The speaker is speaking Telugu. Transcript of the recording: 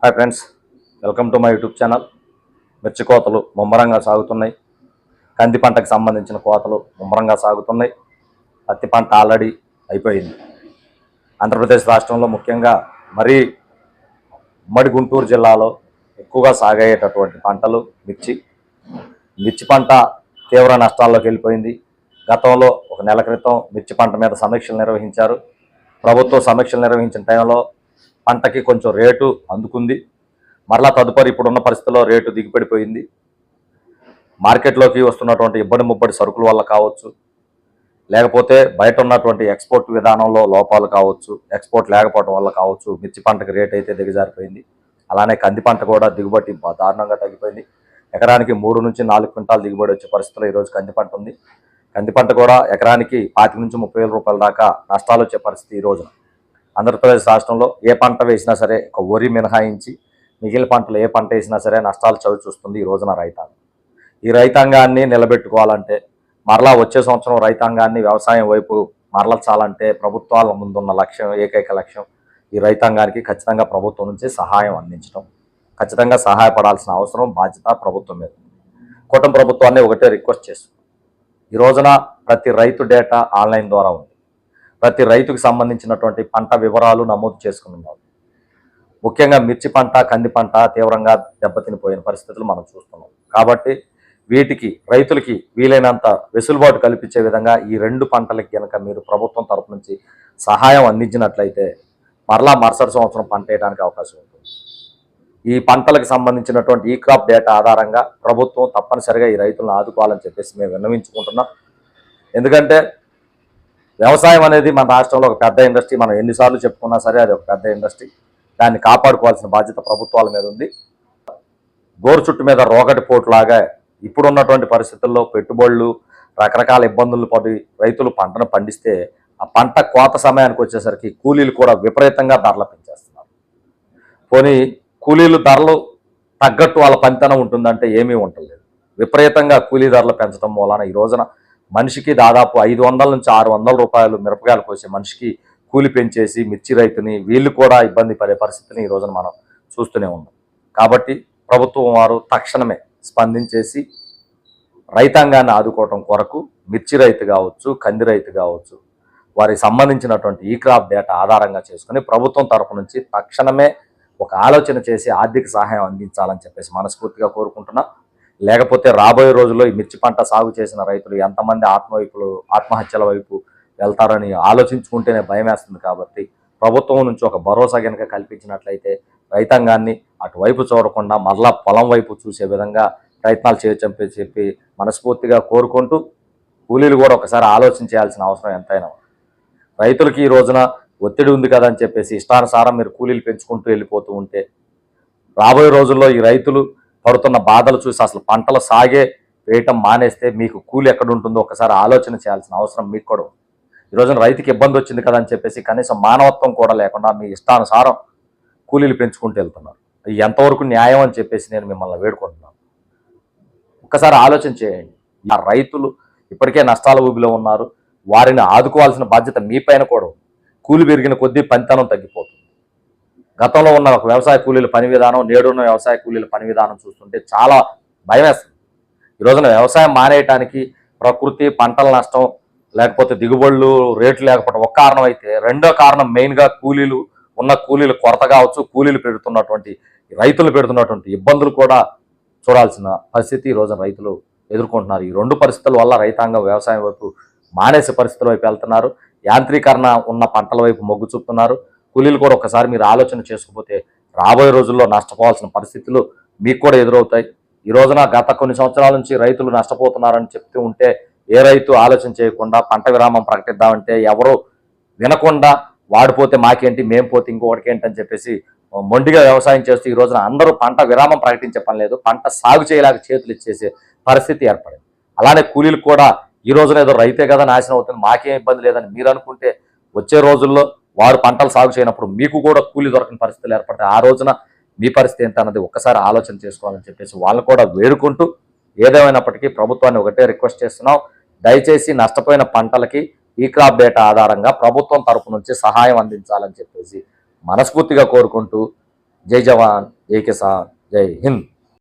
Hi friends, welcome to my YouTube channel. మిర్చి కోతలు ముమ్మరంగా సాగుతున్నాయి. కంది పంటకు సంబంధించిన కోతలు ముమ్మరంగా సాగుతున్నాయి. పత్తి పంట ఆల్రెడీ అయిపోయింది. ఆంధ్రప్రదేశ్ రాష్ట్రంలో ముఖ్యంగా మరీ ఉమ్మడి గుంటూరు జిల్లాలో ఎక్కువగా సాగయ్యేటటువంటి పంటలు మిర్చి పంట తీవ్ర నష్టాల్లోకి వెళ్ళిపోయింది. గతంలో ఒక నెల క్రితం మిర్చి పంట మీద సమీక్షలు నిర్వహించారు. ప్రభుత్వం సమీక్షలు నిర్వహించిన టైంలో పంటకి కొంచెం రేటు అందుకుంది. మరలా తదుపరి ఇప్పుడున్న పరిస్థితుల్లో రేటు దిగిపడిపోయింది. మార్కెట్లోకి వస్తున్నటువంటి ఇబ్బడి ముబ్బడి సరుకుల వల్ల కావచ్చు, లేకపోతే బయట ఉన్నటువంటి ఎక్స్పోర్ట్ విధానంలో లోపాలు కావచ్చు, ఎక్స్పోర్ట్ లేకపోవడం వల్ల కావచ్చు, మిర్చి పంటకి రేట్ అయితే దిగజారిపోయింది. అలానే కంది పంట కూడా దిగుబడి దారుణంగా తగ్గిపోయింది. ఎకరానికి 3 నుంచి 4 క్వింటాలు దిగుబడి వచ్చే పరిస్థితుల్లో ఈరోజు కంది పంట ఉంది. కంది పంట కూడా ఎకరానికి 25 నుంచి 30 రూపాయల దాకా నష్టాలు వచ్చే పరిస్థితి ఈ రోజున. ఆంధ్రప్రదేశ్ రాష్ట్రంలో ఏ పంట వేసినా సరే, ఒక వరి మినహాయించి మిగిలిన పంటలు ఏ పంట వేసినా సరే నష్టాలు చవి చూస్తుంది ఈ రోజున రైతాంగం. ఈ రైతాంగాన్ని నిలబెట్టుకోవాలంటే, మరలా వచ్చే సంవత్సరం రైతాంగాన్ని వ్యవసాయం వైపు మరల్చాలంటే ప్రభుత్వాల ముందున్న లక్ష్యం, ఏకైక లక్ష్యం ఈ రైతాంగానికి ఖచ్చితంగా ప్రభుత్వం నుంచి సహాయం అందించడం. ఖచ్చితంగా సహాయపడాల్సిన అవసరం, బాధ్యత ప్రభుత్వం మీద. కూటమి ప్రభుత్వాన్ని ఒకటే రిక్వెస్ట్ చేస్తుంది. ఈ రోజున ప్రతి రైతు డేటా ఆన్లైన్ ద్వారా ఉంది. ప్రతి రైతుకు సంబంధించినటువంటి పంట వివరాలు నమోదు చేసుకుని ఉన్నారు. ముఖ్యంగా మిర్చి పంట, కంది పంట తీవ్రంగా దెబ్బతినిపోయిన పరిస్థితులు మనం చూస్తున్నాం. కాబట్టి వీటికి రైతులకి వీలైనంత వెసులుబాటు కల్పించే విధంగా ఈ 2 పంటలకి కనుక మీరు ప్రభుత్వం తరపు నుంచి సహాయం అందించినట్లయితే మరలా మరుసటి సంవత్సరం పంట వేయడానికి అవకాశం ఉంటుంది. ఈ పంటలకు సంబంధించినటువంటి ఈ క్రాప్ డేటా ఆధారంగా ప్రభుత్వం తప్పనిసరిగా ఈ రైతులను ఆదుకోవాలని చెప్పేసి మేము విన్నవించుకుంటున్నాం. ఎందుకంటే వ్యవసాయం అనేది మన రాష్ట్రంలో ఒక పెద్ద ఇండస్ట్రీ. మనం ఎన్నిసార్లు చెప్పుకున్నా సరే అది ఒక పెద్ద ఇండస్ట్రీ. దాన్ని కాపాడుకోవాల్సిన బాధ్యత ప్రభుత్వాల మీద ఉంది. గోరు చుట్టు మీద రోగటి పోటులాగా ఇప్పుడున్నటువంటి పరిస్థితుల్లో పెట్టుబడులు, రకరకాల ఇబ్బందులు పడి రైతులు పంటను పండిస్తే ఆ పంట కోత సమయానికి వచ్చేసరికి కూలీలు కూడా విపరీతంగా ధరలు పెంచేస్తున్నారు. పోనీ కూలీలు ధరలు తగ్గట్టు వాళ్ళ పనితనం ఉంటుందంటే ఏమీ ఉండలేదు. విపరీతంగా కూలీ ధరలు పెంచడం మూలాన ఈ రోజున మనిషికి దాదాపు 500 నుంచి 600 రూపాయలు మిరపకాయలు కోసే మనిషికి కూలి పెంచేసి మిర్చి రైతుని వీళ్ళు కూడా ఇబ్బంది పడే పరిస్థితిని ఈ రోజున మనం చూస్తూనే ఉన్నాం. కాబట్టి ప్రభుత్వం వారు తక్షణమే స్పందించేసి రైతాంగాన్ని ఆదుకోవటం కొరకు మిర్చి రైతు కావచ్చు, కంది రైతు కావచ్చు, వారికి సంబంధించినటువంటి ఈ క్రాప్ డేటా ఆధారంగా చేసుకుని ప్రభుత్వం తరపు నుంచి తక్షణమే ఒక ఆలోచన చేసి ఆర్థిక సహాయం అందించాలని చెప్పేసి మనస్ఫూర్తిగా కోరుకుంటున్నా. లేకపోతే రాబోయే రోజుల్లో ఈ మిర్చి పంట సాగు చేసిన రైతులు ఎంతమంది ఆత్మహత్యల వైపు వెళ్తారని ఆలోచించుకుంటేనే భయం వేస్తుంది. కాబట్టి ప్రభుత్వం నుంచి ఒక భరోసా కనుక కల్పించినట్లయితే రైతాంగాన్ని అటువైపు చూడకుండా మరలా పొలం వైపు చూసే విధంగా ప్రయత్నాలు చేయొచ్చని చెప్పి మనస్ఫూర్తిగా కోరుకుంటూ, కూలీలు కూడా ఒకసారి ఆలోచన చేయాల్సిన అవసరం ఎంతైనా. రైతులకి ఈ రోజున ఒత్తిడి ఉంది కదా అని చెప్పేసి ఇష్టానుసారం మీరు కూలీలు పెంచుకుంటూ వెళ్ళిపోతూ ఉంటే రాబోయే రోజుల్లో ఈ రైతులు పడుతున్న బాధలు చూసి అసలు పంటలు వేయటం మానేస్తే మీకు కూలి ఎక్కడ ఉంటుందో ఒకసారి ఆలోచన చేయాల్సిన అవసరం మీకు కూడా. ఈ రోజున రైతుకి ఇబ్బంది వచ్చింది కదా అని చెప్పేసి కనీసం మానవత్వం కూడా లేకుండా మీ ఇష్టానుసారం కూలీలు పెంచుకుంటూ వెళ్తున్నారు. ఎంతవరకు న్యాయం అని చెప్పేసి నేను మిమ్మల్ని వేడుకుంటున్నాను. ఒక్కసారి ఆలోచన చేయండి. ఆ రైతులు ఇప్పటికే నష్టాల ఊబిలో ఉన్నారు. వారిని ఆదుకోవాల్సిన బాధ్యత మీ పైన కూడా ఉంది. కూలి పెరిగిన కొద్దీ పనితనం తగ్గిపోతుంది. గతంలో ఉన్న ఒక వ్యవసాయ కూలీల పని విధానం, నేడున్న వ్యవసాయ కూలీల పని విధానం చూస్తుంటే చాలా భయం వేస్తుంది. ఈ రోజున వ్యవసాయం మానేయటానికి ప్రకృతి, పంటల నష్టం, లేకపోతే దిగుబడులు, రేట్లు లేకపోవడం ఒక కారణం అయితే, రెండో కారణం మెయిన్గా కూలీలు కొరత కావచ్చు, కూలీలు రైతులు పెడుతున్నటువంటి ఇబ్బందులు కూడా చూడాల్సిన పరిస్థితి ఈ రోజున రైతులు ఎదుర్కొంటున్నారు. ఈ 2 పరిస్థితుల వల్ల రైతాంగం వ్యవసాయం వైపు మానేసే పరిస్థితుల వైపు వెళ్తున్నారు. యాంత్రీకరణ ఉన్న పంటల వైపు మొగ్గు చూపుతున్నారు. కూలీలు కూడా ఒకసారి మీరు ఆలోచన చేసుకోకపోతే రాబోయే రోజుల్లో నష్టపోవాల్సిన పరిస్థితులు మీకు కూడా ఎదురవుతాయి. ఈ రోజున గత కొన్ని సంవత్సరాల నుంచి రైతులు నష్టపోతున్నారని చెప్తూ ఉంటే ఏ రైతు ఆలోచన చేయకుండా పంట విరామం ప్రకటిద్దామంటే ఎవరు వినకుండా వాడిపోతే మాకేంటి, మేము పోతే ఇంకొకటికి ఏంటి అని చెప్పేసి మొండిగా వ్యవసాయం చేస్తూ ఈ రోజున అందరూ పంట విరామం ప్రకటించే పని లేదు, పంట సాగు చేయలేక చేతులు ఇచ్చేసే పరిస్థితి ఏర్పడింది. అలానే కూలీలు కూడా ఈ రోజున ఏదో రైతే కదా నాశనం అవుతుంది, మాకేం ఇబ్బంది లేదని మీరు అనుకుంటే వచ్చే రోజుల్లో వారు పంటలు సాగు చేయనప్పుడు మీకు కూడా కూలీ దొరకని పరిస్థితులు ఏర్పడతాయి. ఆ రోజున మీ పరిస్థితి ఏంటన్నది ఒక్కసారి ఆలోచన చేసుకోవాలని చెప్పేసి వాళ్ళని కూడా వేడుకుంటూ, ఏదేమైనప్పటికీ ప్రభుత్వాన్ని ఒకటే రిక్వెస్ట్ చేస్తున్నాం. దయచేసి నష్టపోయిన పంటలకి ఈ క్రాప్ డేటా ఆధారంగా ప్రభుత్వం తరపు నుంచి సహాయం అందించాలని చెప్పేసి మనస్ఫూర్తిగా కోరుకుంటూ జై జవాన్ జై కిసాన్ జై హింద్.